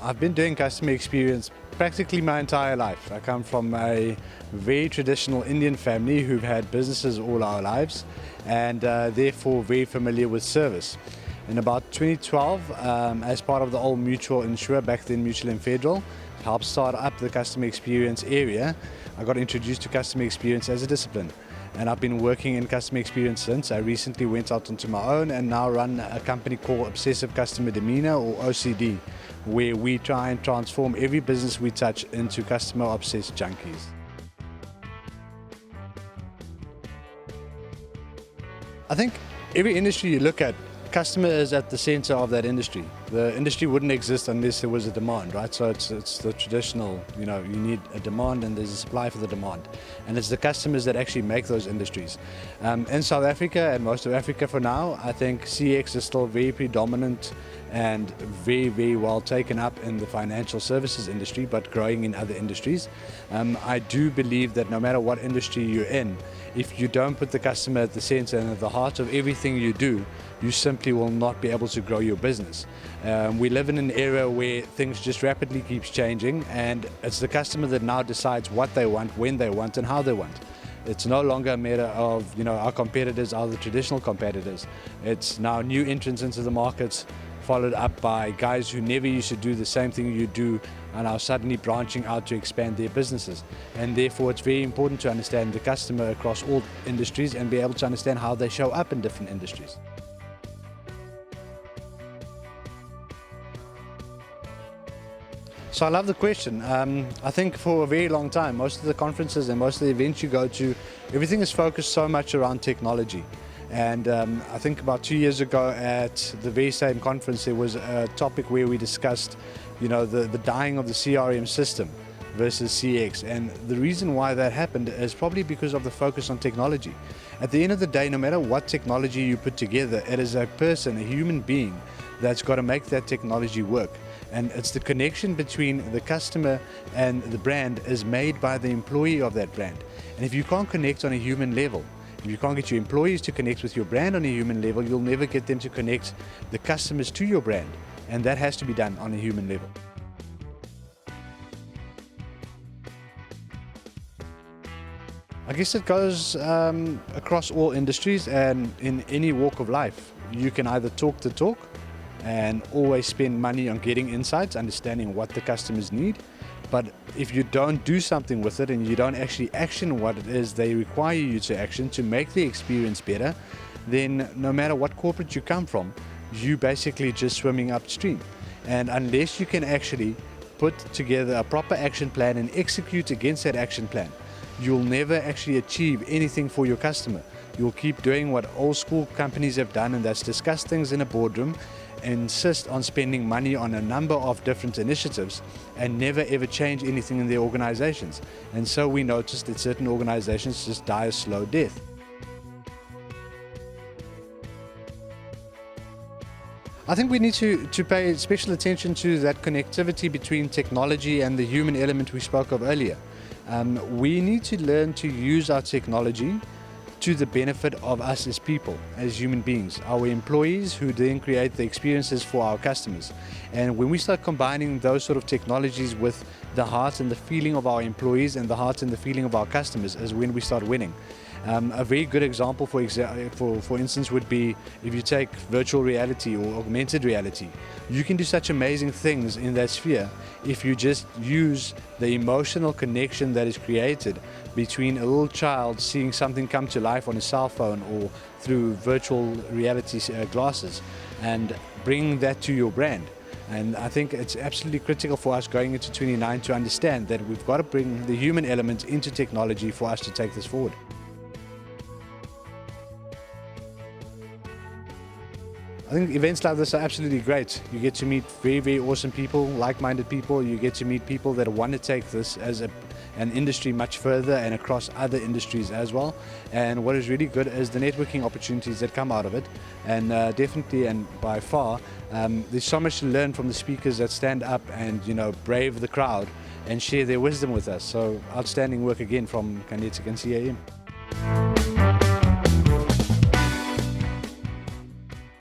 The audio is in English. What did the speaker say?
I've been doing customer experience practically my entire life. I come from a very traditional Indian family who've had businesses all our lives and therefore very familiar with service. In about 2012, as part of the old Mutual Insure, back then Mutual and Federal, helped start up the customer experience area, I got introduced to customer experience as a discipline. And I've been working in customer experience since. I recently went out onto my own and now run a company called Obsessive Customer Demeanor, or OCD, where we try and transform every business we touch into customer-obsessed junkies. I think every industry you look at, customer is at the center of that industry. The industry wouldn't exist unless there was a demand, right? So it's the traditional, you need a demand and there's a supply for the demand. And it's the customers that actually make those industries. In South Africa and most of Africa for now, I think CX is still very predominant and very, very well taken up in the financial services industry, but growing in other industries. I do believe that no matter what industry you're in, if you don't put the customer at the center and at the heart of everything you do, you simply will not be able to grow your business. We live in an era where things just rapidly keeps changing, and it's the customer that now decides what they want, when they want, and how they want. It's no longer a matter of, our competitors are the traditional competitors. It's now new entrants into the markets, followed up by guys who never used to do the same thing you do and are suddenly branching out to expand their businesses. And therefore it's very important to understand the customer across all industries and be able to understand how they show up in different industries. So I love the question. I think for a very long time, most of the conferences and most of the events you go to, everything is focused so much around technology. And I think about 2 years ago at the very same conference, there was a topic where we discussed, the dying of the CRM system versus CX. And the reason why that happened is probably because of the focus on technology. At the end of the day, no matter what technology you put together, it is a person, a human being, that's got to make that technology work. And it's the connection between the customer and the brand is made by the employee of that brand. And if you can't connect on a human level, if you can't get your employees to connect with your brand on a human level, you'll never get them to connect the customers to your brand. And that has to be done on a human level. I guess it goes across all industries and in any walk of life. You can either talk the talk and always spend money on getting insights, understanding what the customers need. But if you don't do something with it and you don't actually action what it is they require you to action to make the experience better, then no matter what corporate you come from, you basically just swimming upstream. And unless you can actually put together a proper action plan and execute against that action plan, you'll never actually achieve anything for your customer. You'll keep doing what old school companies have done, and that's discuss things in a boardroom, insist on spending money on a number of different initiatives and never ever change anything in their organizations. And so we noticed that certain organizations just die a slow death. I think we need to pay special attention to that connectivity between technology and the human element we spoke of earlier. We need to learn to use our technology to the benefit of us as people, as human beings, our employees who then create the experiences for our customers. And when we start combining those sort of technologies with the heart and the feeling of our employees and the heart and the feeling of our customers is when we start winning. A very good example, for instance, would be if you take virtual reality or augmented reality. You can do such amazing things in that sphere if you just use the emotional connection that is created between a little child seeing something come to life on a cell phone or through virtual reality glasses and bring that to your brand. And I think it's absolutely critical for us going into 29 to understand that we've got to bring the human element into technology for us to take this forward. I think events like this are absolutely great. You get to meet very, very awesome people, like-minded people. You get to meet people that want to take this as an industry much further and across other industries as well. And what is really good is the networking opportunities that come out of it. And definitely and by far, there's so much to learn from the speakers that stand up and brave the crowd and share their wisdom with us. So outstanding work again from Kinetic and CAM.